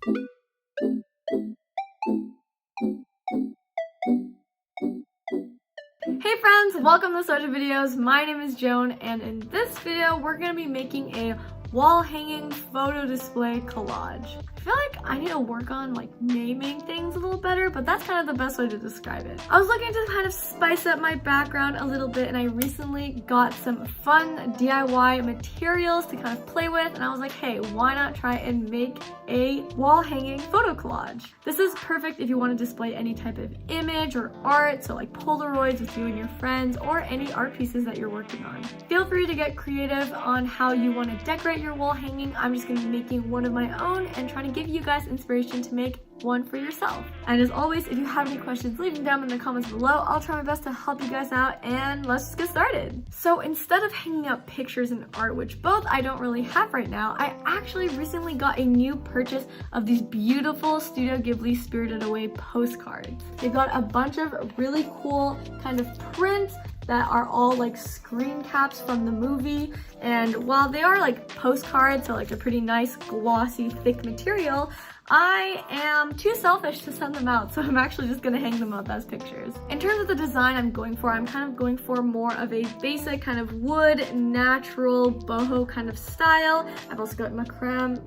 Hey friends, welcome to Social Videos. My name is Joan, and in this video we're going to be making a wall hanging photo display collage. I feel like I need to work on naming things a little better, but that's kind of the best way to describe it. I was looking to kind of spice up my background a little bit, and I recently got some fun DIY materials to kind of play with, and I was like, hey, why not try and make a wall hanging photo collage? This is perfect if you want to display any type of image or art, so like polaroids with you and your friends, or any art pieces that you're working on. Feel free to get creative on how you want to decorate your wall hanging. I'm just going to be making one of my own and trying to give you guys inspiration to make one for yourself. And as always, if you have any questions, leave them down in the comments below. I'll try my best to help you guys out, and let's just get started. So instead of hanging up pictures and art, which both I don't really have right now, I actually recently got a new purchase of these beautiful Studio Ghibli Spirited Away postcards. They've got a bunch of really cool kind of prints that are all like screen caps from the movie, and while they are like postcards, so like a pretty nice glossy thick material, I am too selfish to send them out, so I'm actually just gonna hang them up as pictures. In terms of the design I'm going for more of a basic kind of wood, natural, boho kind of style. I've also got macrame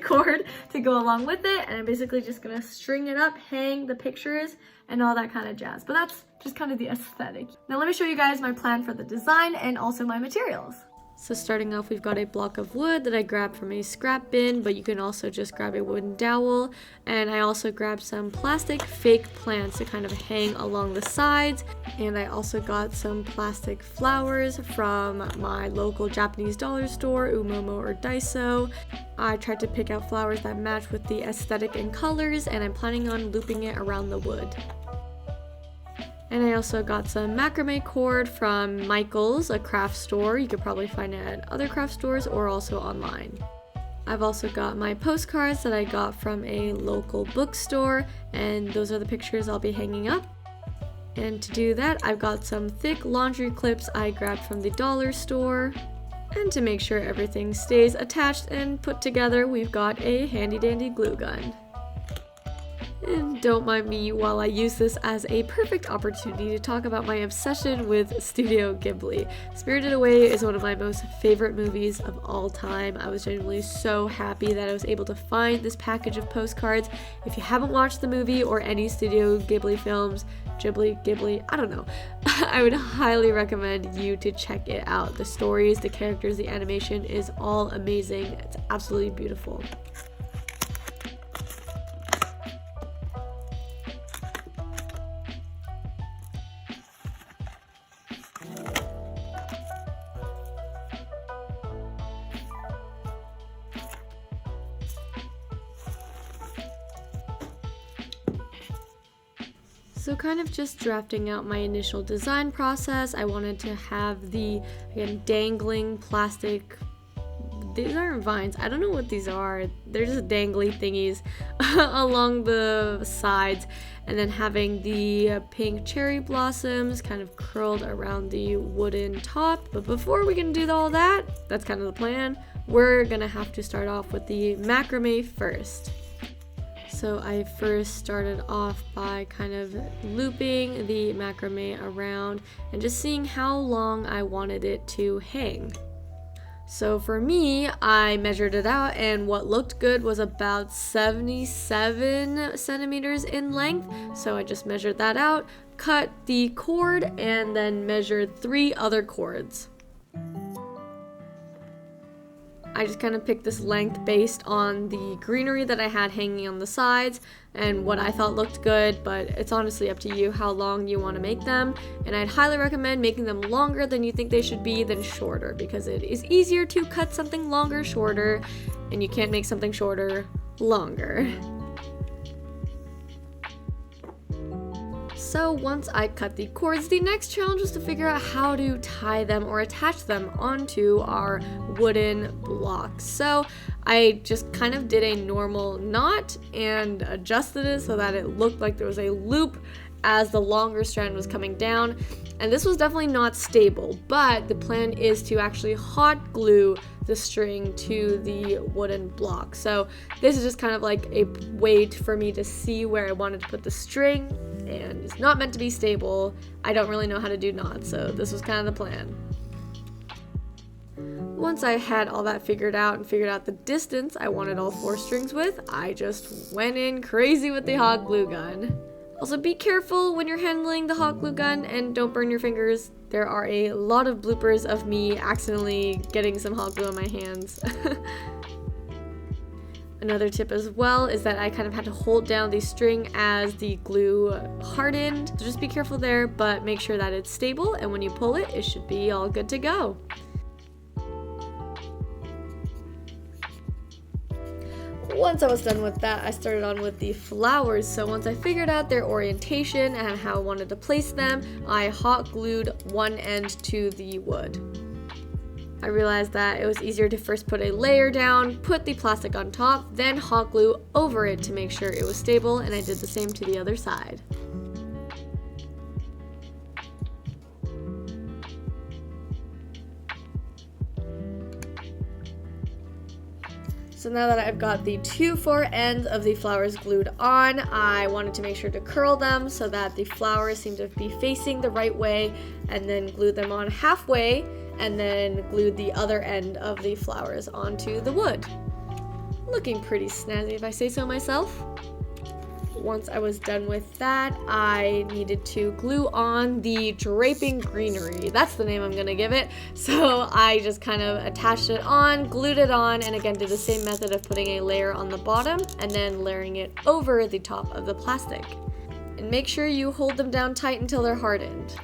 cord to go along with it, and I'm basically just gonna string it up, hang the pictures, and all that kind of jazz. But that's just kind of the aesthetic. Now let me show you guys my plan for the design and also my materials. So starting off, we've got a block of wood that I grabbed from a scrap bin, but you can also just grab a wooden dowel. And I also grabbed some plastic fake plants to kind of hang along the sides. And I also got some plastic flowers from my local Japanese dollar store, Umomo or Daiso. I tried to pick out flowers that match with the aesthetic and colors, and I'm planning on looping it around the wood. And I also got some macrame cord from Michael's, a craft store. You could probably find it at other craft stores or also online. I've also got my postcards that I got from a local bookstore, and those are the pictures I'll be hanging up. And to do that, I've got some thick laundry clips I grabbed from the dollar store. And to make sure everything stays attached and put together, we've got a handy dandy glue gun. And don't mind me while I use this as a perfect opportunity to talk about my obsession with Studio Ghibli. Spirited Away is one of my most favorite movies of all time. I was genuinely so happy that I was able to find this package of postcards. If you haven't watched the movie or any Studio Ghibli films, Ghibli, I don't know, I would highly recommend you to check it out. The stories, the characters, the animation is all amazing. It's absolutely beautiful. So kind of just drafting out my initial design process, I wanted to have the, again, dangling plastic, these aren't vines, I don't know what these are, they're just dangly thingies along the sides, and then having the pink cherry blossoms kind of curled around the wooden top. But before we can do all that, that's kind of the plan, we're gonna have to start off with the macrame first. So I first started off by kind of looping the macrame around and just seeing how long I wanted it to hang. So for me, I measured it out, and what looked good was about 77 centimeters in length. So I just measured that out, cut the cord, and then measured 3 other cords. I just kind of picked this length based on the greenery that I had hanging on the sides and what I thought looked good, but it's honestly up to you how long you want to make them. And I'd highly recommend making them longer than you think they should be than shorter, because it is easier to cut something longer shorter, and you can't make something shorter longer. So once I cut the cords, the next challenge was to figure out how to tie them or attach them onto our wooden blocks. So I just kind of did a normal knot and adjusted it so that it looked like there was a loop as the longer strand was coming down. And this was definitely not stable, but the plan is to actually hot glue the string to the wooden block. So this is just kind of like a way for me to see where I wanted to put the string, and it's not meant to be stable. I don't really know how to do knots, so this was kind of the plan. Once I had all that figured out and figured out the distance I wanted all 4 strings with, I just went in crazy with the hot glue gun. Also, be careful when you're handling the hot glue gun and don't burn your fingers. There are a lot of bloopers of me accidentally getting some hot glue on my hands. Another tip as well is that I kind of had to hold down the string as the glue hardened. So just be careful there, but make sure that it's stable, and when you pull it, it should be all good to go. Once I was done with that, I started on with the flowers. So once I figured out their orientation and how I wanted to place them, I hot glued one end to the wood. I realized that it was easier to first put a layer down, put the plastic on top, then hot glue over it to make sure it was stable, and I did the same to the other side. So now that I've got the 2 far ends of the flowers glued on, I wanted to make sure to curl them so that the flowers seem to be facing the right way, and then glue them on halfway, and then glued the other end of the flowers onto the wood. Looking pretty snazzy if I say so myself. Once I was done with that, I needed to glue on the draping greenery. That's the name I'm gonna give it. So I just kind of attached it on, glued it on, and again did the same method of putting a layer on the bottom and then layering it over the top of the plastic. And make sure you hold them down tight until they're hardened.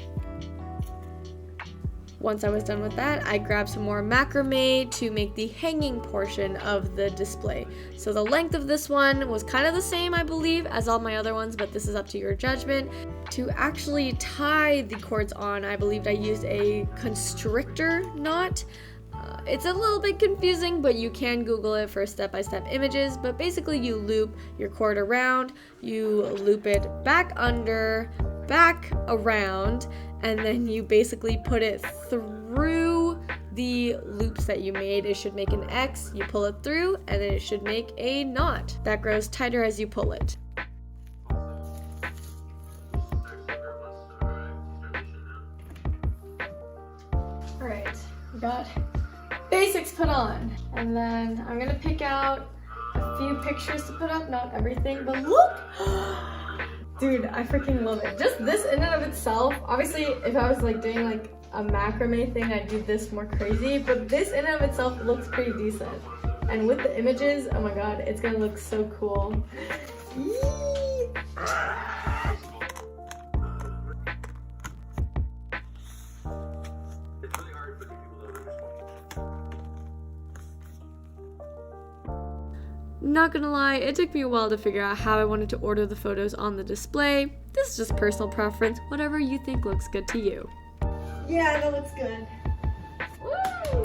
Once I was done with that, I grabbed some more macrame to make the hanging portion of the display. So the length of this one was kind of the same, I believe, as all my other ones, but this is up to your judgment. To actually tie the cords on, I believed I used a constrictor knot. It's a little bit confusing, but you can Google it for step-by-step images. But basically you loop your cord around, you loop it back under, back around, and then you basically put it through the loops that you made. It should make an X, you pull it through, and then it should make a knot that grows tighter as you pull it. Alright, we got basics put on, and then I'm gonna pick out a few pictures to put up, not everything, but look! Dude, I freaking love it. Just this in and of itself, obviously if I was like doing like a macrame thing, I'd do this more crazy, but this in and of itself looks pretty decent. And with the images, oh my god, it's gonna look so cool. Not gonna lie, it took me a while to figure out how I wanted to order the photos on the display. This is just personal preference, whatever you think looks good to you. Yeah, that looks good. Woo!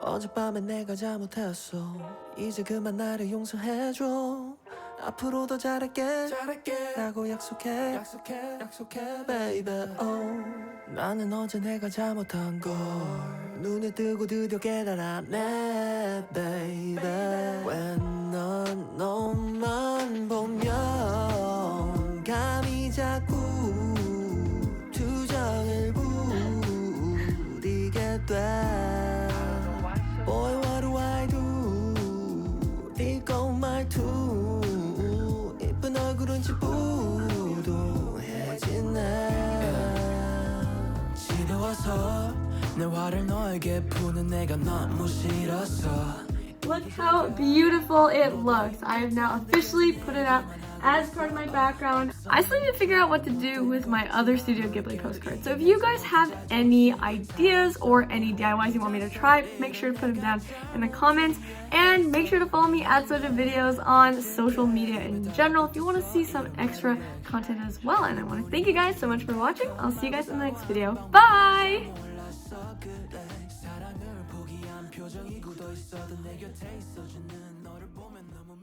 어젯밤에 내가 잘못했어. 이제 그만 나를 용서해줘. 앞으로 더 잘할게 라고 약속해 baby oh. 나는 어제 내가 잘못한 걸 눈에 뜨고 드디어 깨달았네 baby 왜 넌 너만 보면 감이 자꾸 투정을 부리게 돼 Boy what do I do 이거 말투 이쁜 얼굴은 지부동해지네 지겨워서 내 화를 너에게 푸는 내가 너무 싫었어 Look how beautiful it looks. I have now officially put it up as part of my background. I still need to figure out what to do with my other Studio Ghibli postcards. So if you guys have any ideas or any DIYs you want me to try, make sure to put them down in the comments. And make sure to follow me at Soja Videos on social media in general if you want to see some extra content as well. And I want to thank you guys so much for watching. I'll see you guys in the next video. Bye! 표정이 굳어 있어도 내 곁에 있어주는 너를 보면 너무